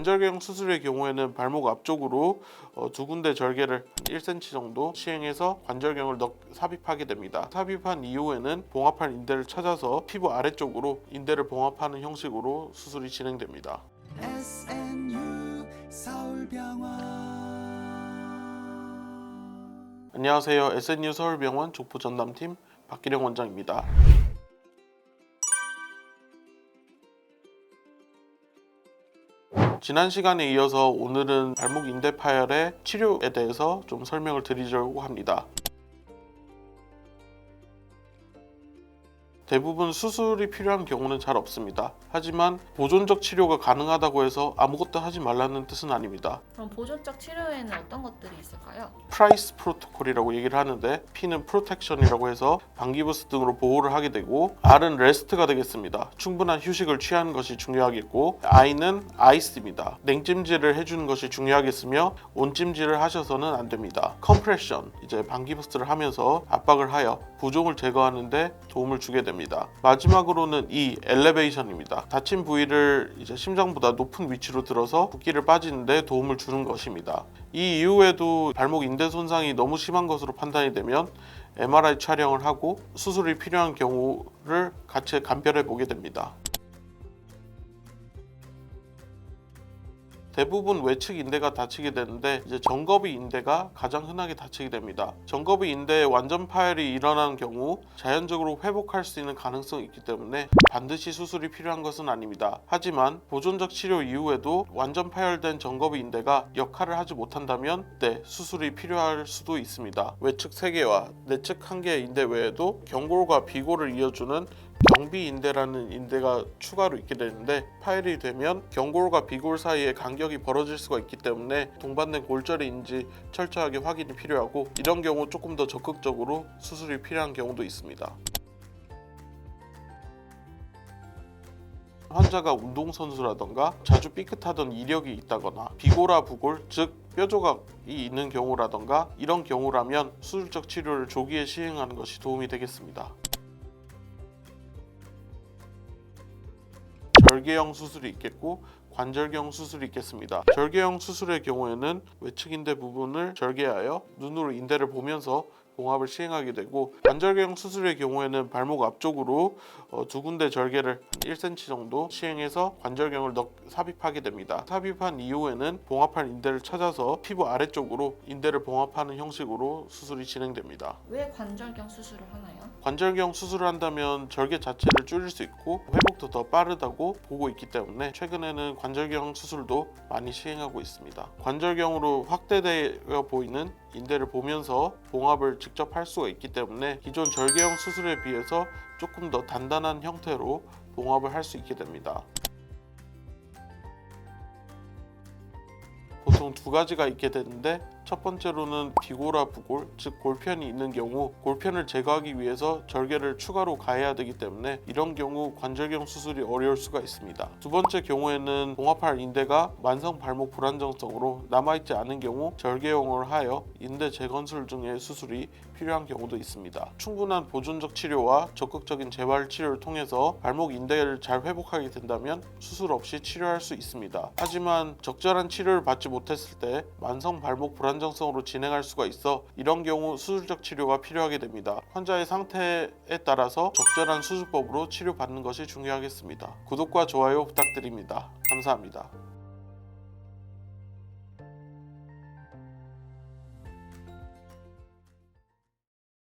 관절경 수술의 경우에는 발목 앞쪽으로 두 군데 절개를 1cm 정도 시행해서 관절경을 삽입하게 됩니다. 삽입한 이후에는 봉합할 인대를 찾아서 피부 아래쪽으로 인대를 봉합하는 형식으로 수술이 진행됩니다. SNU 서울병원. 안녕하세요. SNU 서울병원 족부전담팀 박기령 원장입니다. 지난 시간에 이어서 오늘은 발목 인대 파열의 치료에 대해서 좀 설명을 드리려고 합니다. 대부분 수술이 필요한 경우는 잘 없습니다. 하지만 보존적 치료가 가능하다고 해서 아무것도 하지 말라는 뜻은 아닙니다. 그럼 보존적 치료에는 어떤 것들이 있을까요? 프라이스 프로토콜이라고 얘기를 하는데, P는 프로텍션이라고 해서 방기부스 등으로 보호를 하게 되고, R은 레스트가 되겠습니다. 충분한 휴식을 취하는 것이 중요하겠고, I는 아이스입니다. 냉찜질을 해주는 것이 중요하겠으며 온찜질을 하셔서는 안 됩니다. 컴프레션, 이제 방기부스를 하면서 압박을 하여 부종을 제거하는 데 도움을 주게 됩니다. 마지막으로는 이 엘리베이션입니다. 다친 부위를 이제 심장보다 높은 위치로 들어서 붓기를 빠지는 데 도움을 주는 것입니다. 이 이후에도 발목 인대 손상이 너무 심한 것으로 판단이 되면 MRI 촬영을 하고 수술이 필요한 경우를 같이 간별해 보게 됩니다. 대부분 외측 인대가 다치게 되는데, 이제 정거비 인대가 가장 흔하게 다치게 됩니다. 정거비 인대의 완전 파열이 일어나는 경우 자연적으로 회복할 수 있는 가능성이 있기 때문에 반드시 수술이 필요한 것은 아닙니다. 하지만 보존적 치료 이후에도 완전 파열된 정거비 인대가 역할을 하지 못한다면 수술이 필요할 수도 있습니다. 외측 3개와 내측 1개의 인대 외에도 경골과 비골을 이어주는 경비인대라는 인대가 추가로 있게 되는데, 파열이 되면 경골과 비골 사이에 간격이 벌어질 수가 있기 때문에 동반된 골절인지 철저하게 확인이 필요하고, 이런 경우 조금 더 적극적으로 수술이 필요한 경우도 있습니다. 환자가 운동선수라던가 자주 삐끗하던 이력이 있다거나 비골화 부골, 즉 뼈조각이 있는 경우라던가, 이런 경우라면 수술적 치료를 조기에 시행하는 것이 도움이 되겠습니다. 절개형 수술이 있겠고 관절경 수술이 있겠습니다. 절개형 수술의 경우에는 외측 인대 부분을 절개하여 눈으로 인대를 보면서 봉합을 시행하게 되고, 관절경 수술의 경우에는 발목 앞쪽으로 두 군데 절개를 1cm 정도 시행해서 관절경을 삽입하게 됩니다. 삽입한 이후에는 봉합할 인대를 찾아서 피부 아래쪽으로 인대를 봉합하는 형식으로 수술이 진행됩니다. 왜 관절경 수술을 하나요? 관절경 수술을 한다면 절개 자체를 줄일 수 있고 회복도 더 빠르다고 보고 있기 때문에 최근에는 관절경 수술도 많이 시행하고 있습니다. 관절경으로 확대되어 보이는 인대를 보면서 봉합을 직접 할 수가 있기 때문에 기존 절개형 수술에 비해서 조금 더 단단한 형태로 봉합을 할 수 있게 됩니다. 보통 두 가지가 있게 되는데, 첫 번째로는 비골화 부골, 즉 골편이 있는 경우 골편을 제거하기 위해서 절개를 추가로 가해야 되기 때문에 이런 경우 관절경 수술이 어려울 수가 있습니다. 두 번째 경우에는 봉합할 인대가 만성 발목 불안정성으로 남아있지 않은 경우 절개용을 하여 인대 재건술 등의 수술이 필요한 경우도 있습니다. 충분한 보존적 치료와 적극적인 재활 치료를 통해서 발목 인대를 잘 회복하게 된다면 수술 없이 치료할 수 있습니다. 하지만 적절한 치료를 받지 못했을 때 만성 발목 불안정성으로 진행할 수가 있어 이런 경우 수술적 치료가 필요하게 됩니다. 환자의 상태에 따라서 적절한 수술법으로 치료받는 것이 중요하겠습니다. 구독과 좋아요 부탁드립니다. 감사합니다.